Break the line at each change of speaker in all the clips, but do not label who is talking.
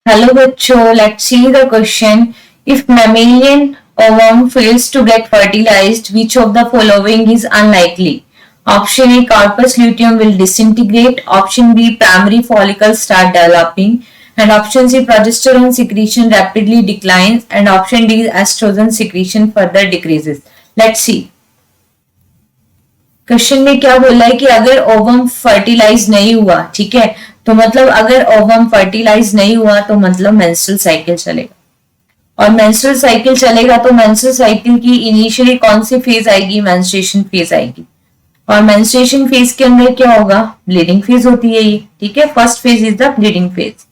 Hello बच्चों, let's see the question. If mammalian ovum fails to get fertilized, which of the following is unlikely? Option A, corpus luteum will disintegrate. Option B, primary follicles start developing. And option C, progesterone secretion rapidly declines. And option D, estrogen secretion further decreases. Let's see. Question में क्या बोला है कि अगर ovum fertilise नहीं हुआ, ठीक है, तो मतलब अगर ओवम फर्टिलाइज नहीं हुआ तो मतलब मेंस्ट्रुअल साइकिल चलेगा, और मेंस्ट्रुअल साइकिल चलेगा तो मेंस्ट्रुअल साइकिल की इनिशियली कौन सी फेज आएगी? मेंस्ट्रुएशन फेज आएगी, और मेंस्ट्रुएशन फेज के अंदर क्या होगा? ब्लीडिंग फेज होती है ये, ठीक है, first phase is the bleeding phase.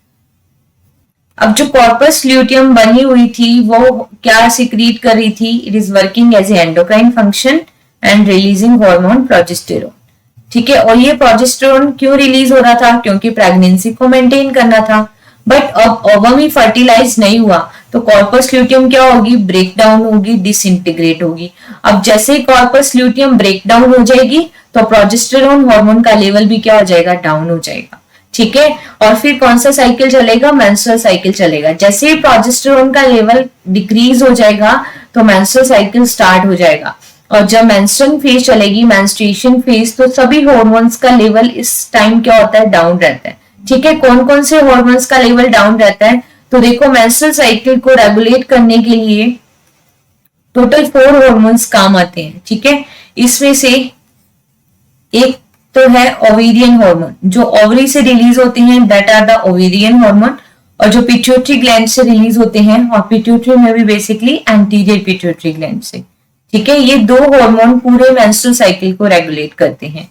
अब जो कॉर्पस ल्यूटियम बनी हुई थी वो क्या सिक्रीट कर रही थी? It is working as a endocrine function and releasing hormone progesterone, ठीक है। और ये प्रोजेस्टेरोन क्यों रिलीज हो रहा था? क्योंकि प्रेगनेंसी को मेंटेन करना था। बट अब ओवम ही फर्टिलाइज नहीं हुआ तो कॉर्पस ल्यूटियम क्या होगी? ब्रेक डाउन होगी, डिसइंटीग्रेट होगी। अब जैसे ही कॉर्पस ल्यूटियम ब्रेक डाउन हो जाएगी तो प्रोजेस्टेरोन हार्मोन का लेवल भी क्या हो जाएगा? डाउन हो जाएगा, ठीक है। और फिर कौन सा साइकिल चलेगा? मेंस्ट्रुअल साइकिल चलेगा। जैसे ही प्रोजेस्टेरोन का लेवल डिक्रीज हो जाएगा तो मेंस्ट्रुअल साइकिल स्टार्ट हो जाएगा, और जब मेंस्ट्रुएशन फेज चलेगी, मेंस्ट्रुएशन फेज, तो सभी हार्मोन्स का लेवल इस टाइम क्या होता है? डाउन रहता है, ठीक है। कौन कौन से हार्मोन्स का लेवल डाउन रहता है? तो देखो, मेंस्ट्रुअल साइकिल को रेगुलेट करने के लिए टोटल 4 हार्मोन्स काम आते हैं, ठीक है। इसमें से एक तो है ओवेरियन हार्मोन, जो ओवरी से रिलीज होते हैं, that are the ovarian hormone, और जो पिट्यूटरी ग्लैंड से रिलीज होते हैं, और पिट्यूटरी में भी बेसिकली एंटीरियर पिट्यूटरी ग्लैंड से, ठीक है। ये 2 हार्मोन पूरे मेंस्ट्रुअल साइकिल को रेगुलेट करते हैं।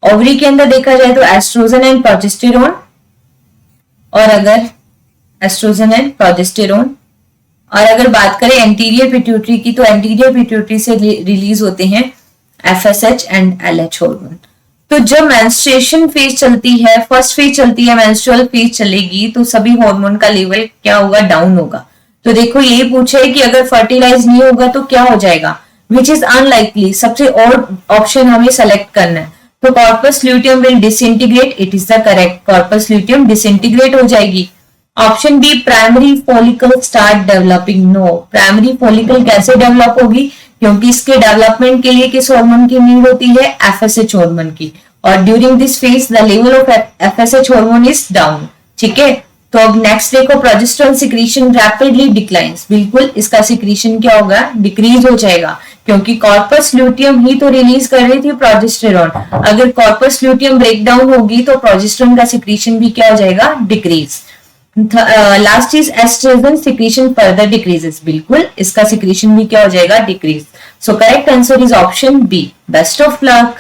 ओवरी के अंदर देखा जाए तो एस्ट्रोजन एंड प्रोजेस्टेरोन, और अगर एस्ट्रोजन एंड प्रोजेस्टेरोन, और अगर बात करें एंटीरियर पिट्यूटरी की तो एंटीरियर पिट्यूटरी से रिलीज होते हैं एफएसएच एंड एलएच हार्मोन। तो जब मेंस्ट्रुएशन फेज चलती है, फर्स्ट फेज चलती है, मेंस्ट्रुअल फेज चलेगी, तो सभी हार्मोन का लेवल क्या होगा? डाउन होगा। तो देखो, ये पूछा है कि अगर फर्टिलाइज नहीं होगा तो क्या हो जाएगा? विच इज अनलाइकली, सबसे और ऑप्शन हमें सेलेक्ट करना है। तो corpus luteum will disintegrate, it is the correct, corpus luteum disintegrate हो जाएगी। Option B, primary follicle start developing, no, primary follicle कैसे डेवलप होगी? क्योंकि इसके डेवलपमेंट के लिए किस हार्मोन की नीड होती है? एफएसएच हार्मोन की, और during this phase the level of FSH hormone is down, ठीक है। तो अब नेक्स्ट देखो, प्रोजेस्टेरोन सिक्रीशन रैपिडली डिक्लाइंस, बिल्कुल इसका सिक्रीशन क्या होगा? डिक्रीज हो जाएगा, क्योंकि कॉर्पस ल्यूटियम ही तो रिलीज कर रही थी प्रोजेस्टेरोन। अगर कॉर्पस ल्यूटियम ब्रेक डाउन होगी तो प्रोजेस्टेरोन का सिक्रीशन भी क्या हो जाएगा? Decrease. Last is oestrogen secretion further decreases, बिल्कुल इसका सिक्रीशन भी क्या हो जाएगा? Decrease. So correct answer is option B. Best of luck.